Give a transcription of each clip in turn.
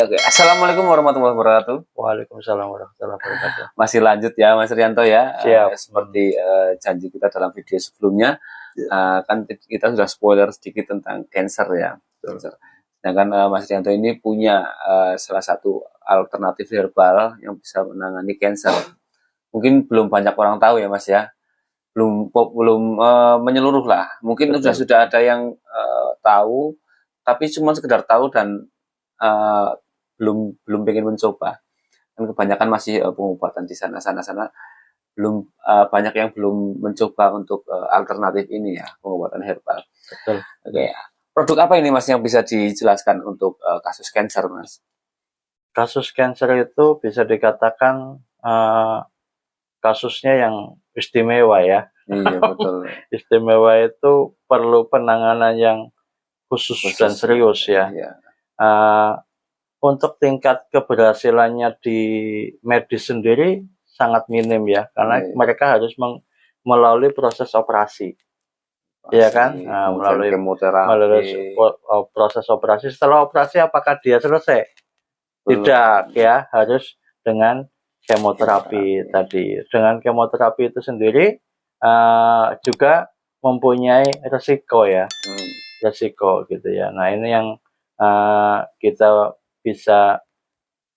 Oke. Assalamualaikum warahmatullahi wabarakatuh. Waalaikumsalam warahmatullahi wabarakatuh. Masih lanjut ya Mas Rianto ya. Siap. Seperti janji kita dalam video sebelumnya, kan kita sudah spoiler sedikit tentang cancer ya. Cancer. Sedangkan Mas Rianto ini punya salah satu alternatif herbal yang bisa menangani cancer. Mungkin belum banyak orang tahu ya Mas ya. Belum menyeluruh lah. Mungkin sudah ada yang tahu, tapi cuma sekedar tahu dan belum pengen mencoba. Kan kebanyakan masih pengobatan di sana belum banyak yang belum mencoba untuk alternatif ini ya, pengobatan herbal. Betul. Oke. Produk apa ini Mas yang bisa dijelaskan untuk kasus cancer Mas? Kasus cancer itu bisa dikatakan kasusnya yang istimewa ya. Iya betul. Istimewa itu perlu penanganan yang khusus dan serius ya. Iya. Untuk tingkat keberhasilannya di medis sendiri sangat minim ya, karena mereka harus melalui proses operasi. Iya kan? Melalui proses operasi. Setelah operasi apakah dia selesai? Tidak ya, harus dengan kemoterapi tadi. Dengan kemoterapi itu sendiri juga mempunyai resiko ya. Resiko gitu ya. Nah, ini yang kita bisa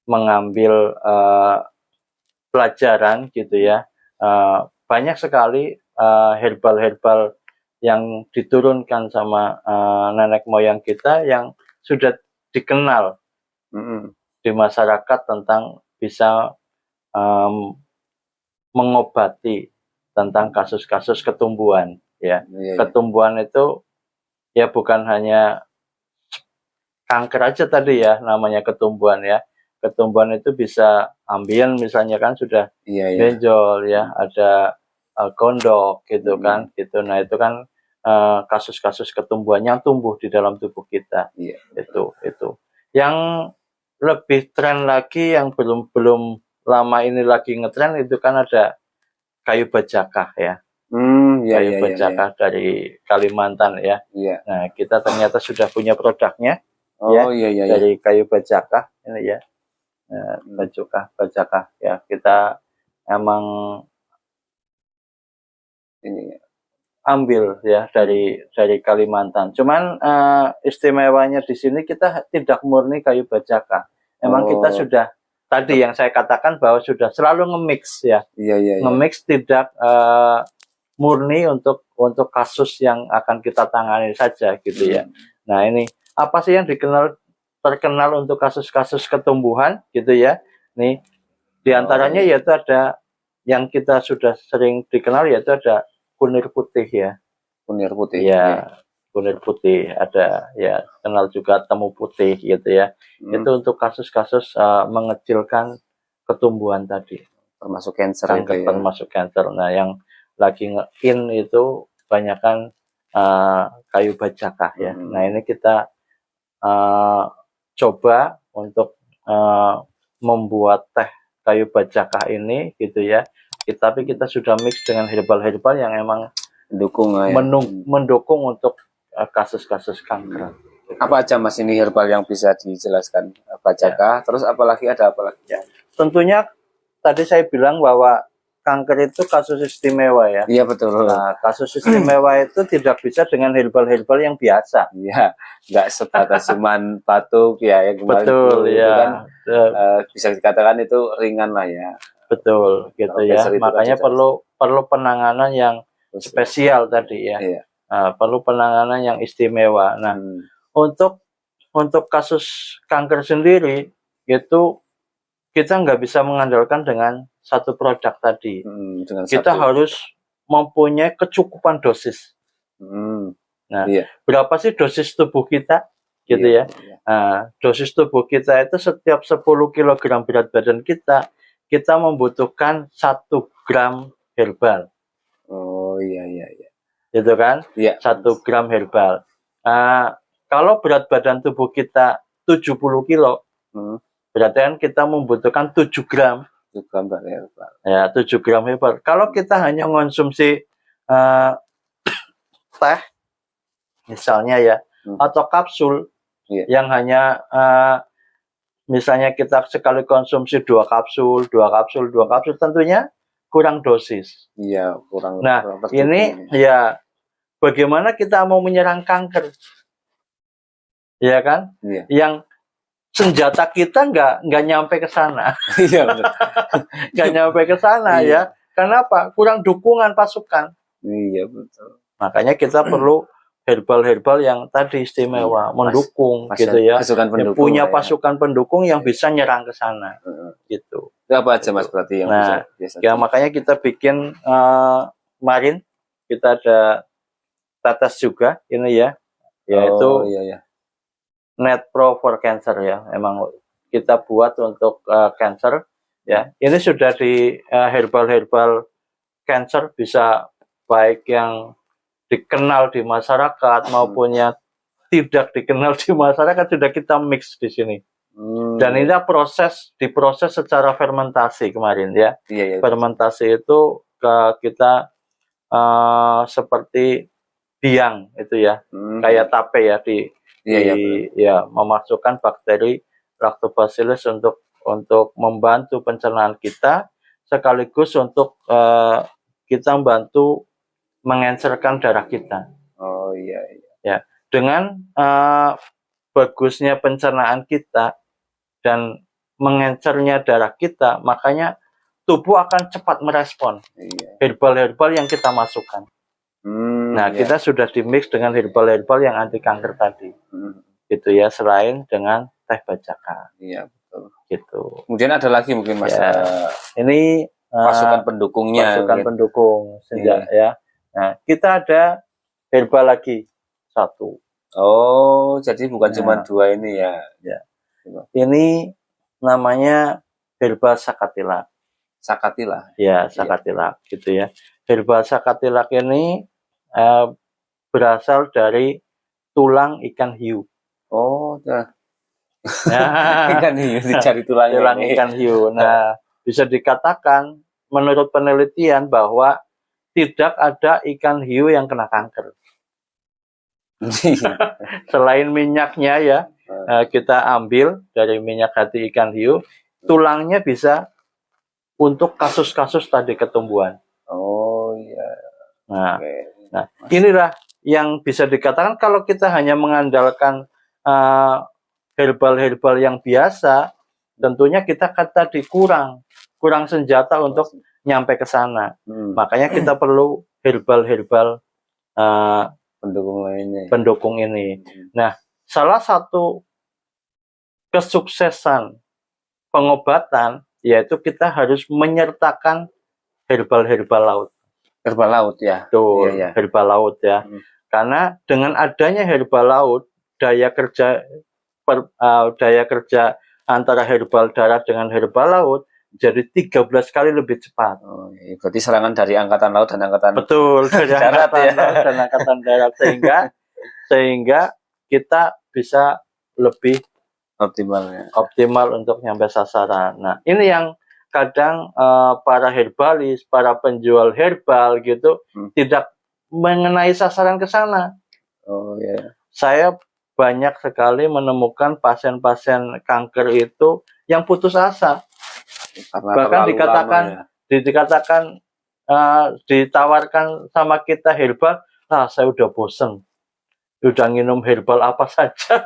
mengambil pelajaran gitu ya. Banyak sekali herbal-herbal yang diturunkan sama nenek moyang kita yang sudah dikenal di masyarakat tentang bisa mengobati tentang kasus-kasus ketumbuhan ya. Ketumbuhan itu ya bukan hanya kanker aja tadi ya, namanya ketumbuhan ya. Ketumbuhan itu bisa ambien misalnya kan sudah benjol ya, ada gondok gitu kan, gitu. Nah itu kan kasus-kasus ketumbuhan yang tumbuh di dalam tubuh kita. Itu. Yang lebih tren lagi yang belum lama ini lagi ngetren itu kan ada kayu bajakah ya. Kayu bajakah dari Kalimantan ya. Nah kita ternyata sudah punya produknya. Dari kayu bajakah ini ya, bajakah ya, kita emang ini ambil ya dari Kalimantan. Cuman istimewanya di sini kita tidak murni kayu bajakah. Emang kita sudah tadi yang saya katakan bahwa sudah selalu nge-mix ya, nge-mix tidak murni untuk kasus yang akan kita tangani saja gitu ya. Nah ini apa sih yang terkenal untuk kasus-kasus ketumbuhan gitu ya. Nih diantaranya yaitu ada yang kita sudah sering dikenal yaitu ada kunir putih ya. Kunir putih. Ya, kunir putih ada ya, kenal juga temu putih gitu ya. Itu untuk kasus-kasus mengecilkan ketumbuhan tadi. Termasuk cancer itu ya. Termasuk cancer. Nah, yang lagi nge-in itu banyakan kayu bajakah ya. Nah, ini kita coba untuk membuat teh kayu bajakah ini gitu ya. Tapi kita sudah mix dengan herbal-herbal yang emang mendukung untuk kasus-kasus kanker. Apa aja Mas ini herbal yang bisa dijelaskan? Bajakah, terus apalagi ada apa lagi? Ya. Tentunya tadi saya bilang bahwa kanker itu kasus istimewa ya. Iya betul. Nah, kasus istimewa itu tidak bisa dengan herbal-herbal yang biasa. Iya, nggak sebatas cuman batuk ya yang kemarin betul itu ya. Kan, bisa dikatakan itu ringan lah ya. Betul gitu ya. Makanya perlu penanganan yang spesial tadi ya. Perlu penanganan yang istimewa. Nah, untuk kasus kanker sendiri itu kita nggak bisa mengandalkan dengan satu produk tadi. Kita harus mempunyai kecukupan dosis. Nah, berapa sih dosis tubuh kita? Gitu ya. Nah, dosis tubuh kita itu setiap 10 kg berat badan kita membutuhkan 1 gram herbal. Oh iya. Gitu kan? 1 gram herbal. Kalau berat badan tubuh kita 70 kilo, berarti kan kita membutuhkan 7 gram. 7 gram herbal. Ya, 7 gram herbal. Kalau kita hanya mengonsumsi teh, misalnya ya, atau kapsul yang hanya misalnya kita sekali konsumsi 2 kapsul, 2 kapsul, 2 kapsul, tentunya kurang dosis. Iya, kurang. Nah, kurang ini ya bagaimana kita mau menyerang kanker, ya kan? Iya. Yang senjata kita nggak nyampe ke sana, Iya, betul. nggak nyampe ke sana Iya. ya. Kenapa? Kurang dukungan pasukan. Iya, betul. Makanya kita perlu herbal-herbal yang tadi istimewa, mendukung gitu ya. Pasukan pendukung, punya ya. pasukan pendukung yang bisa nyerang ke sana, gitu. Itu apa aja Mas berarti yang Nah, bisa? Ya makanya kita bikin kemarin kita ada tetes juga ini ya, yaitu iya. Net Pro for Cancer ya. Emang kita buat untuk cancer ya. Ini sudah di herbal-herbal cancer, bisa baik yang dikenal di masyarakat maupun yang tidak dikenal di masyarakat, sudah kita mix di sini. Dan ini diproses secara fermentasi kemarin ya. Iya. Fermentasi itu kita seperti biang itu ya, kayak tape ya, ya memasukkan bakteri Lactobacillus untuk membantu pencernaan kita, sekaligus untuk kita membantu mengencerkan darah kita. Oh iya. Ya, dengan bagusnya pencernaan kita dan mengencernya darah kita, makanya tubuh akan cepat merespon herbal-herbal yang kita masukkan. Kita sudah dimix dengan herbal-herbal yang anti kanker tadi, gitu ya, selain dengan teh bajaka. Iya, betul. Gitu. Kemudian ada lagi mungkin Mas. Ini pasukan pendukungnya. Pasukan pendukung ya. Nah, kita ada herbal lagi 1. Oh, jadi bukan cuma 2 ini ya. Ini namanya herbal sakatilak. Sakatilak. Ya, sakatilak gitu ya. Herbal sakatilak ini berasal dari tulang ikan hiu. Oh, ikan hiu, dicari tulangnya. Tulang ikan hiu. Nah, bisa dikatakan menurut penelitian bahwa tidak ada ikan hiu yang kena kanker. Selain minyaknya ya, kita ambil dari minyak hati ikan hiu, tulangnya bisa untuk kasus-kasus tadi ketumbuhan. Oh iya. Nah, inilah yang bisa dikatakan kalau kita hanya mengandalkan herbal-herbal yang biasa, tentunya kita tadi kurang senjata untuk nyampe ke sana. Makanya kita perlu herbal-herbal pendukung ini. Nah, salah satu kesuksesan pengobatan yaitu kita harus menyertakan herbal-herbal laut. Herbal laut ya. Tuh, herbal laut ya. Karena dengan adanya herbal laut, daya kerja antara herbal darat dengan herbal laut jadi 13 kali lebih cepat. Oh, iya. Berarti serangan dari angkatan laut dan angkatan dari darat angkatan laut dan angkatan darat, sehingga kita bisa lebih optimal untuk nyampe sasaran. Nah, ini yang kadang para herbalis, para penjual herbal gitu tidak mengenai sasaran ke sana. Oh ya. Saya banyak sekali menemukan pasien-pasien kanker itu yang putus asa. Bahkan dikatakan ditawarkan sama kita herbal, saya udah bosen, udah minum herbal apa saja,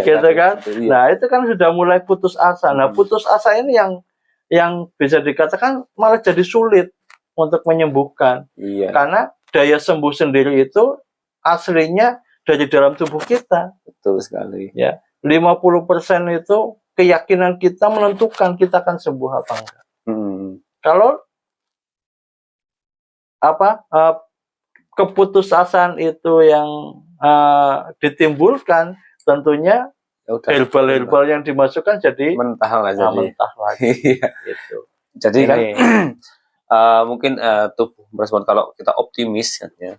gitu kan? Iya. Nah, itu kan sudah mulai putus asa. Nah, putus asa ini yang bisa dikatakan malah jadi sulit untuk menyembuhkan. Karena daya sembuh sendiri itu aslinya dari dalam tubuh kita. Betul sekali. Ya, 50% itu keyakinan kita menentukan kita akan sembuh apa enggak. Kalau keputusasaan itu yang ditimbulkan, tentunya herbal-herbal yang dimasukkan jadi mentah lagi. Gitu. Jadi kan mungkin tubuh merespon kalau kita optimis ya.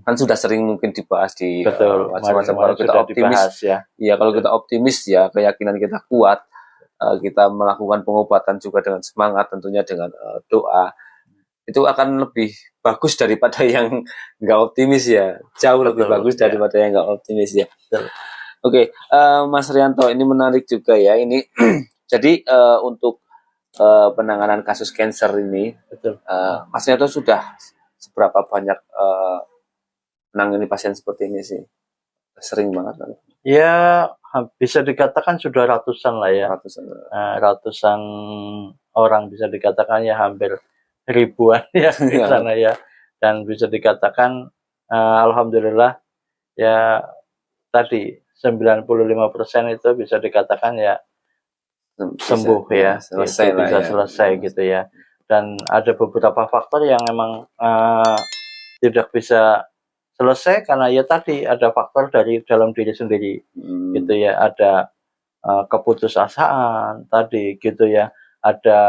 Kan sudah sering mungkin dibahas di macam-macam. Kalau kita optimis kalau kita optimis ya, keyakinan kita kuat, kita melakukan pengobatan juga dengan semangat, tentunya dengan doa, itu akan lebih bagus daripada yang nggak optimis ya, jauh lebih bagus daripada yang nggak optimis ya. Oke, Mas Rianto, ini menarik juga ya. Ini jadi untuk penanganan kasus cancer ini, Betul. Mas Rianto sudah seberapa banyak menangani pasien seperti ini sih? Sering banget kan? Ya, bisa dikatakan sudah ratusan lah ya. Ratusan. Ratusan orang, bisa dikatakan ya hampir ribuan ya di sana ya. Dan bisa dikatakan alhamdulillah ya tadi 95% itu bisa dikatakan ya sembuh ya, selesai gitu, lah bisa ya. selesai gitu ya. Dan ada beberapa faktor yang emang tidak bisa selesai karena ya tadi ada faktor dari dalam diri sendiri gitu ya, ada keputusasaan tadi gitu ya, ada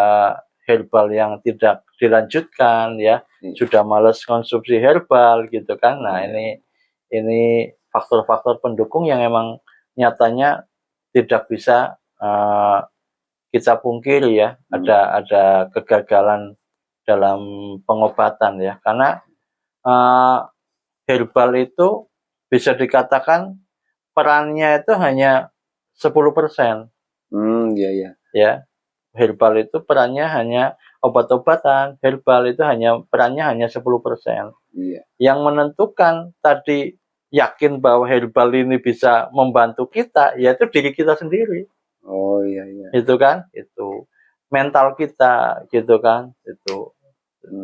herbal yang tidak dilanjutkan ya, sudah males konsumsi herbal gitu kan. Nah, ini faktor-faktor pendukung yang emang nyatanya tidak bisa kita pungkiri ya, ada kegagalan dalam pengobatan ya, karena herbal itu bisa dikatakan perannya itu hanya 10%. Iya. Ya, herbal itu perannya hanya obat-obatan, herbal itu perannya hanya 10%. Iya. Yang menentukan tadi yakin bahwa herbal ini bisa membantu kita, yaitu diri kita sendiri. Oh iya. Itu kan, itu mental kita gitu kan, itu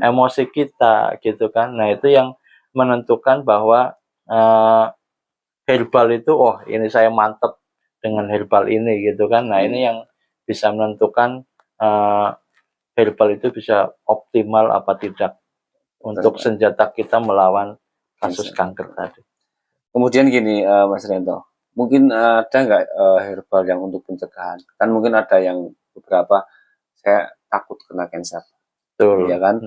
emosi kita gitu kan. Nah, itu yang menentukan bahwa herbal itu, oh ini saya mantep dengan herbal ini gitu kan. Nah, ini yang bisa menentukan herbal itu bisa optimal apa tidak untuk senjata kita melawan kasus kanker tadi. Kemudian gini, Mas Rianto, mungkin ada nggak herbal yang untuk pencegahan? Kan mungkin ada yang beberapa saya takut kena cancer, Betul. ya kan?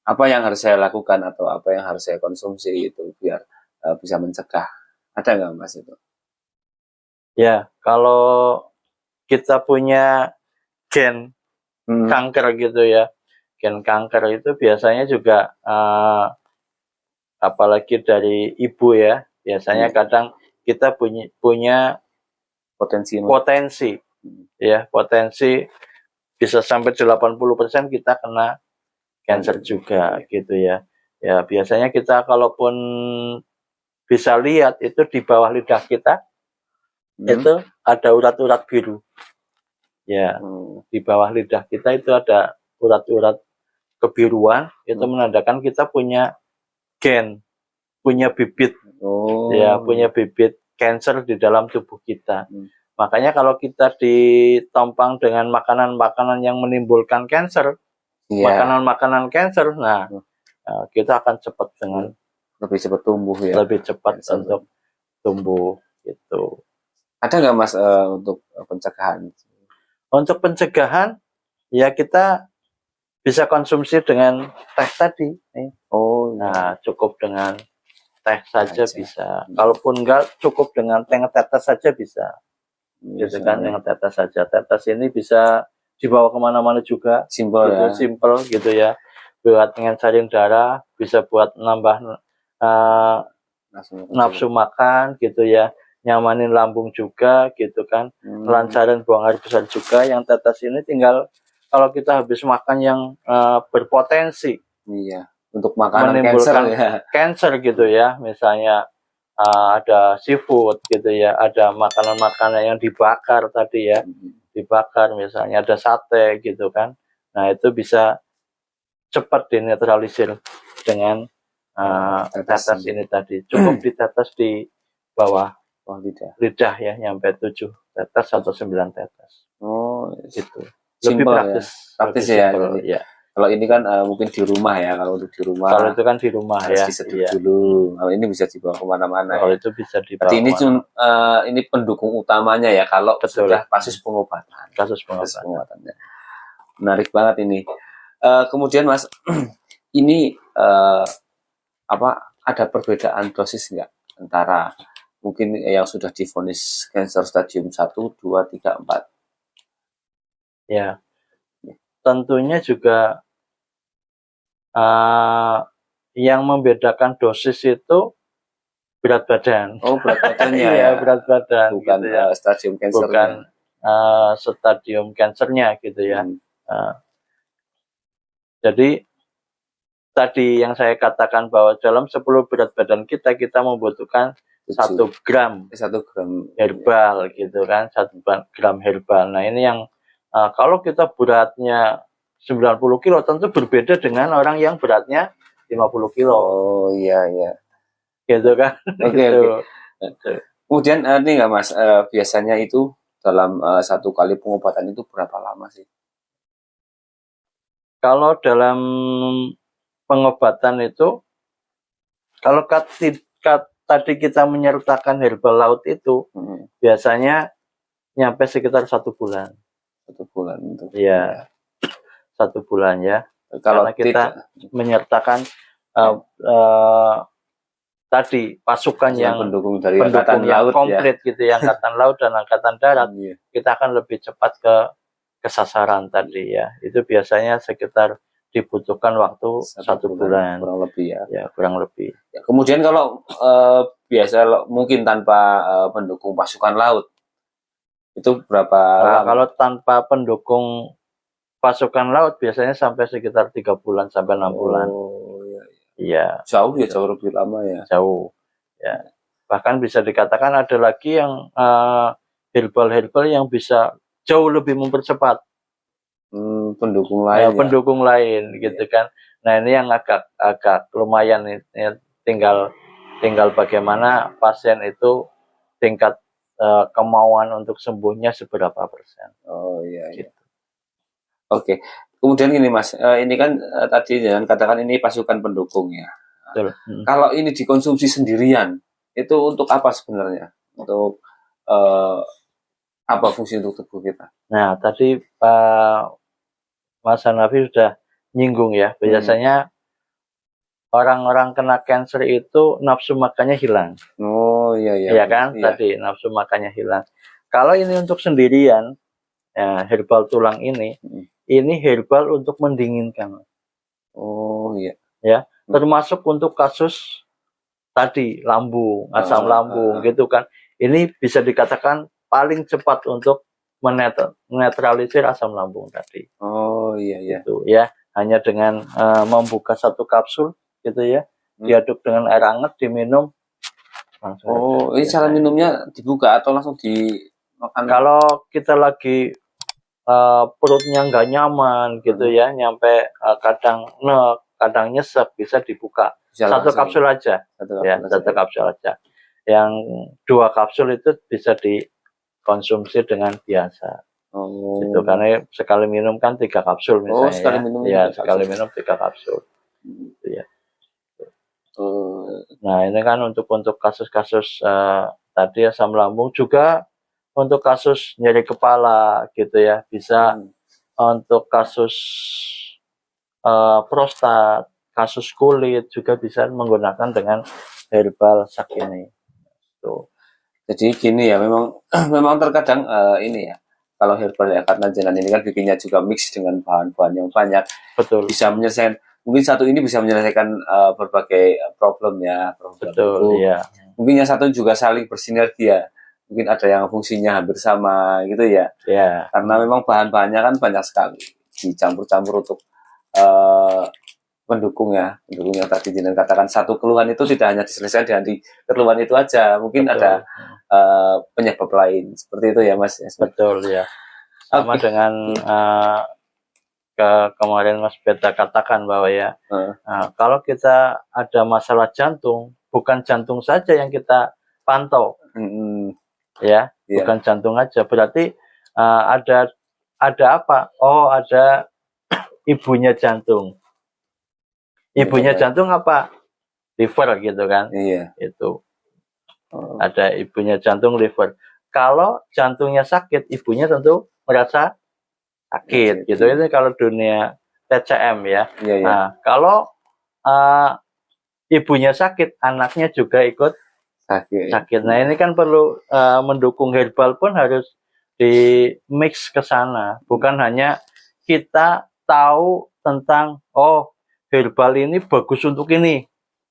Apa yang harus saya lakukan atau apa yang harus saya konsumsi itu biar bisa mencegah? Ada nggak Mas itu? Ya, kalau kita punya gen kanker gitu ya, gen kanker itu biasanya juga apalagi dari ibu ya, biasanya kadang kita punya potensi ya, potensi bisa sampai 80% kita kena cancer juga gitu ya. Ya, biasanya kita kalaupun bisa lihat itu di bawah lidah kita itu ada urat-urat biru. Ya, di bawah lidah kita itu ada urat-urat kebiruan, itu menandakan kita punya gen, punya bibit. Ya, punya bibit cancer di dalam tubuh kita. Makanya kalau kita ditompang dengan makanan-makanan yang menimbulkan cancer, makanan-makanan cancer, nah kita akan cepat lebih cepat tumbuh ya. Lebih cepat untuk tumbuh gitu. Ada nggak Mas untuk pencegahan? Untuk pencegahan ya kita bisa konsumsi dengan teh tadi. Nah, cukup dengan teh saja bisa. Kalaupun enggak, cukup dengan teh tetes saja bisa. Gitu kan, dengan tetes saja. Tetes ini bisa dibawa kemana-mana juga. Simpel gitu, ya. Simple gitu ya. Buat ngencarin darah, bisa buat nambah nafsu makan gitu ya. Nyamanin lambung juga gitu kan. Lancarin buang air besar juga. Yang tetes ini tinggal kalau kita habis makan yang berpotensi. Iya. Untuk makanan cancer gitu ya, misalnya ada seafood gitu ya, ada makanan-makanan yang dibakar tadi ya, dibakar misalnya ada sate gitu kan. Nah, itu bisa cepat dinetralisir dengan tetes ini tadi. Cukup ditetes di bawah lidah ya, nyampe 7 tetes atau 9 tetes. Oh, gitu. Lebih praktis ya. Ya. Kalau ini kan mungkin di rumah ya, kalau untuk di rumah. Kalau itu kan di rumah harus ya. diseduh dulu. Kalau ini bisa dibawa kemana-mana. Kalau itu bisa dibawa. Berarti ini pendukung utamanya ya kalau sudah kasus pengobatan. Kasus pengobatan. Menarik banget ini. Kemudian Mas, ini ada perbedaan dosis nggak antara mungkin yang sudah divonis cancer stadium 1, 2, 3, 4? Ya, tentunya juga yang membedakan dosis itu berat badan. Oh, berat badannya Iya, ya. berat badan. Bukan gitu ya. stadium kankernya. Bukan stadium kansernya gitu ya. Jadi tadi yang saya katakan bahwa dalam 10 berat badan kita membutuhkan 1 gram 1 gram herbal gitu kan, 1 gram herbal. Nah ini yang kalau kita beratnya 90 kilo tentu berbeda dengan orang yang beratnya 50 kilo. Oh iya iya. Gitu kan. Oke gitu. oke. Kemudian ini nggak Mas, biasanya itu dalam 1 kali pengobatan itu berapa lama sih? Kalau dalam pengobatan itu, kalau tadi kita menyertakan herbal laut itu, biasanya nyampe sekitar 1 bulan. 1 bulan itu. Iya, 1 bulan ya. Kalau karena kita menyertakan tadi pasukan yang pendukung dari pendukung angkatan yang laut komplit ya. gitu ya, angkatan laut dan angkatan darat, kita akan lebih cepat ke sasaran tadi ya. Itu biasanya sekitar dibutuhkan waktu 1 bulan kurang lebih ya. Ya, kurang lebih. Ya, kemudian kalau biasa mungkin tanpa pendukung pasukan laut itu berapa lama? Kalau tanpa pendukung pasukan laut biasanya sampai sekitar 3 bulan sampai 6 bulan. Oh iya. Jauh ya, jauh lebih lama ya. Jauh. Ya. Bahkan bisa dikatakan ada lagi yang herbal-herbal yang bisa jauh lebih mempercepat. Pendukung lain. Pendukung lain gitu kan. Nah, ini yang agak lumayan ini, tinggal bagaimana pasien itu tingkat kemauan untuk sembuhnya seberapa persen. Oh iya gitu. Oke. Kemudian gini Mas, ini kan tadi jangan katakan ini pasukan pendukung ya. Betul. Kalau ini dikonsumsi sendirian, itu untuk apa sebenarnya? Untuk apa fungsi untuk tubuh kita? Nah, tadi Mas Hanafi sudah nyinggung ya, biasanya orang-orang kena cancer itu nafsu makannya hilang. Oh iya. Iya kan? Iya. Tadi nafsu makannya hilang. Kalau ini untuk sendirian, ya, herbal tulang ini herbal untuk mendinginkan. Oh iya. Ya, termasuk untuk kasus tadi lambung, asam lambung gitu kan. Ini bisa dikatakan paling cepat untuk menetralisir asam lambung tadi. Oh iya. Gitu ya, hanya dengan membuka 1 kapsul gitu ya, diaduk dengan air hangat, diminum langsung. Oh, ini cara minumnya dibuka atau langsung dimakan? Kalau kita lagi perutnya nggak nyaman gitu ya, nyampe kadang nyesek, bisa dibuka. 1 kapsul aja. Satu kapsul aja. Yang 2 kapsul itu bisa dikonsumsi dengan biasa. Itu karena sekali minum kan 3 kapsul misalnya. Sekali minum. Ya, sekali minum 3 kapsul. Gitu ya. Nah, ini kan untuk kasus-kasus tadi asam lambung, juga untuk kasus nyeri kepala gitu ya, bisa untuk kasus prostat, kasus kulit juga bisa menggunakan dengan herbal sak ini. Tuh. Jadi gini ya, memang terkadang ini ya, kalau herbal ya, karena jalan ini kan bikinnya juga mix dengan bahan-bahan yang banyak. Betul. Bisa menyelesaikan, mungkin satu ini bisa menyelesaikan berbagai problem ya. Betul, iya. Mungkin yang satu juga saling bersinergi ya. Mungkin ada yang fungsinya hampir sama gitu ya. Iya. Karena memang bahan-bahannya kan banyak sekali, dicampur-campur untuk pendukung yang tadi Jinan katakan. Satu keluhan itu tidak hanya diselesaikan dengan di keluhan itu aja, mungkin ada penyebab lain seperti itu ya Mas. Betul ya. Sama dengan kemarin Mas Beta katakan bahwa ya, kalau kita ada masalah jantung, bukan jantung saja yang kita pantau. Ya, bukan jantung aja, berarti ada apa? Oh, ada ibunya jantung. Ibunya jantung apa? Liver gitu kan? Iya. Itu. Ada ibunya jantung, liver. Kalau jantungnya sakit, ibunya tentu merasa sakit gitu. Itu kalau dunia TCM ya. Iya. Nah, kalau ibunya sakit, anaknya juga ikut sakit. Nah, ini kan perlu mendukung herbal pun harus di mix ke sana. Bukan hanya kita tahu tentang herbal ini bagus untuk ini,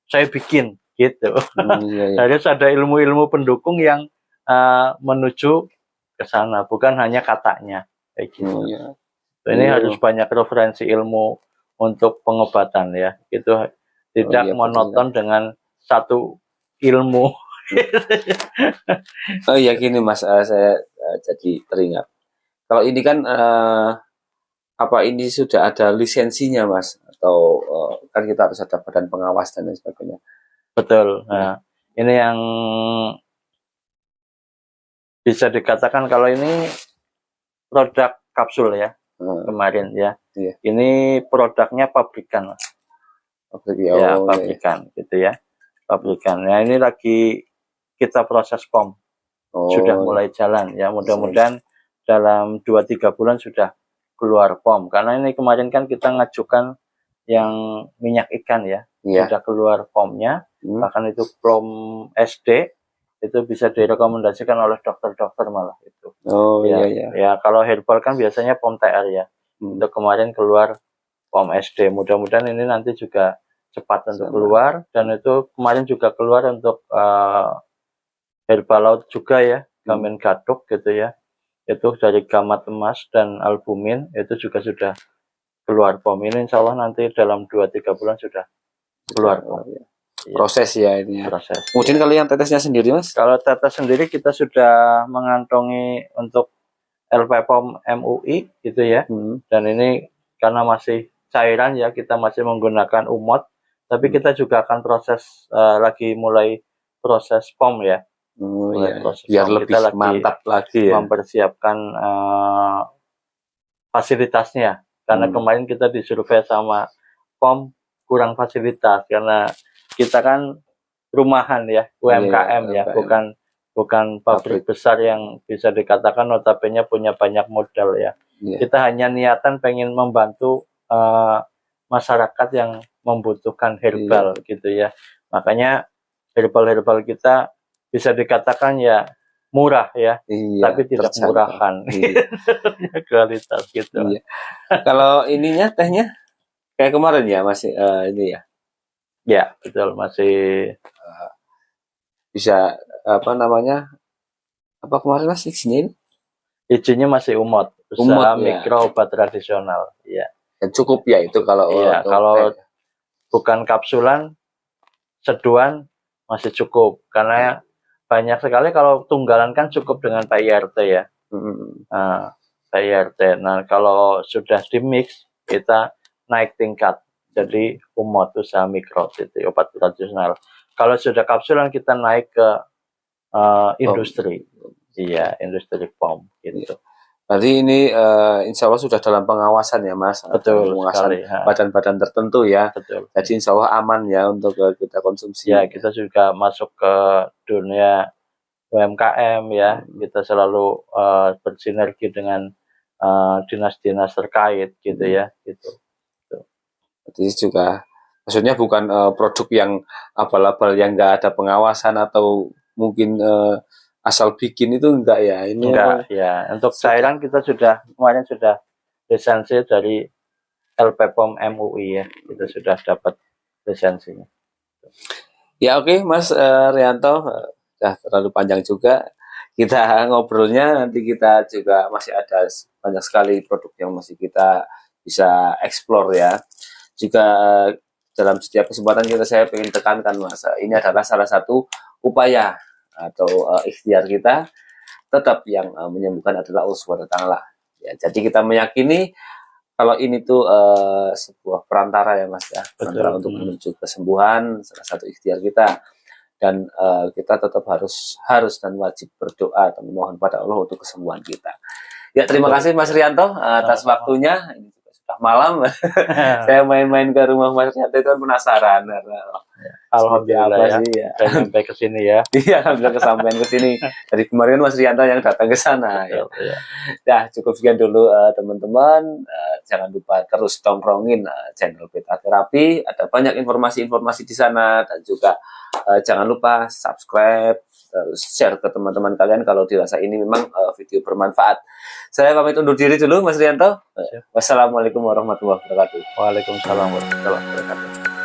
saya bikin gitu. Iya. Harus ada ilmu-ilmu pendukung yang menuju ke sana, bukan hanya katanya kayak gitu. Iya. Ini Iya. harus banyak referensi ilmu untuk pengobatan ya, gitu. Tidak iya, monoton dengan satu ilmu. Oh iya gini Mas, saya jadi teringat. Kalau ini kan apa ini sudah ada lisensinya Mas? Atau kan kita harus ada badan pengawas dan lain sebagainya. Betul. Nah, ini yang bisa dikatakan kalau ini produk kapsul ya, kemarin ya. Iya. Ini produknya pabrikan, Mas. Ya, pabrikan gitu ya. Pabrikan. Ya, ini lagi kita proses POM. Sudah mulai jalan ya. Mudah-mudahan dalam 2-3 bulan sudah keluar POM. Karena ini kemarin kan kita ngajukan yang minyak ikan ya. Sudah keluar POM-nya. Bahkan itu POM SD itu bisa direkomendasikan oleh dokter-dokter malah itu. Ya, kalau herbal kan biasanya POM TR ya. Untuk kemarin keluar POM SD. Mudah-mudahan ini nanti juga cepat untuk keluar, dan itu kemarin juga keluar untuk herbal laut juga ya, Gamen Gadok gitu ya. Itu dari gamat emas dan albumin, itu juga sudah keluar POM. Ini insya Allah nanti dalam 2-3 bulan sudah keluar POM. Proses ya ini ya. Proses. Kemudian kalau yang tetesnya sendiri Mas? Kalau tetes sendiri kita sudah mengantongi untuk LPPOM MUI gitu ya. Dan ini karena masih cairan ya, kita masih menggunakan umot, tapi kita juga akan proses lagi mulai proses POM ya. Biar lebih mantap lagi ya. Mempersiapkan fasilitasnya, karena kemarin kita disurvei sama POM kurang fasilitas, karena kita kan rumahan ya, UMKM ya, bukan pabrik besar yang bisa dikatakan notabene punya banyak modal ya. Kita hanya niatan pengen membantu masyarakat yang membutuhkan herbal gitu ya. Makanya herbal kita bisa dikatakan ya murah ya, tapi tidak murahan. Kualitas gitu. Kalau ininya tehnya kayak kemarin ya masih ini ya. Ya betul, masih bisa apa namanya? Apa kemarin Mas izinnya? Izinnya masih umot, usaha mikro obat tradisional. Ya. Dan cukup ya itu kalau kalau bukan kapsulan, seduhan masih cukup, karena banyak sekali kalau tunggalan kan cukup dengan PIRT ya. PIRT. Nah, kalau sudah di mix kita naik tingkat jadi umot, usaha mikro itu obat tradisional. Kalau sudah kapsulan kita naik ke industri. Iya, industri POM gitu. Berarti ini insya Allah sudah dalam pengawasan ya Mas. Betul sekali. Badan-badan tertentu ya. Betul. Jadi insya Allah aman ya untuk kita konsumsi. Ya, kita juga masuk ke dunia UMKM ya. Kita selalu bersinergi dengan dinas-dinas terkait gitu ya. Gitu. Jadi juga maksudnya bukan produk yang abal-abal yang nggak ada pengawasan atau mungkin asal bikin itu enggak ya. Ini enggak ya. Untuk cairan kita kemarin sudah lisensi dari LPPOM MUI ya. Kita sudah dapat lisensinya. Ya oke, Mas Rianto, sudah terlalu panjang juga kita ngobrolnya. Nanti kita juga masih ada banyak sekali produk yang masih kita bisa explore ya. Juga dalam setiap kesempatan saya ingin tekankan Mas, ini adalah salah satu upaya atau ikhtiar kita, tetap yang menyembuhkan adalah Allah SWT. Ya, jadi kita meyakini kalau ini tuh sebuah perantara ya Mas ya, perantara untuk menuju kesembuhan, salah satu ikhtiar kita, dan kita tetap harus dan wajib berdoa atau memohon pada Allah untuk kesembuhan kita. Ya, terima kasih Mas Rianto atas waktunya. Ini juga sudah malam. Saya main-main ke rumah Mas Rianto itu kan penasaran. Alhamdulillah ya. Saya sampai ke sini ya. Iya, alhamdulillah kesampaian ke sini. Dari kemarin Mas Rianto yang datang ke sana. Ya, cukup sekian dulu teman-teman. Jangan lupa terus tongkrongin channel Beta Terapi. Ada banyak informasi-informasi di sana, dan juga jangan lupa subscribe, terus share ke teman-teman kalian kalau dirasa ini memang video bermanfaat. Saya pamit undur diri dulu Mas Rianto. Wassalamualaikum warahmatullahi wabarakatuh. Waalaikumsalam warahmatullahi wabarakatuh.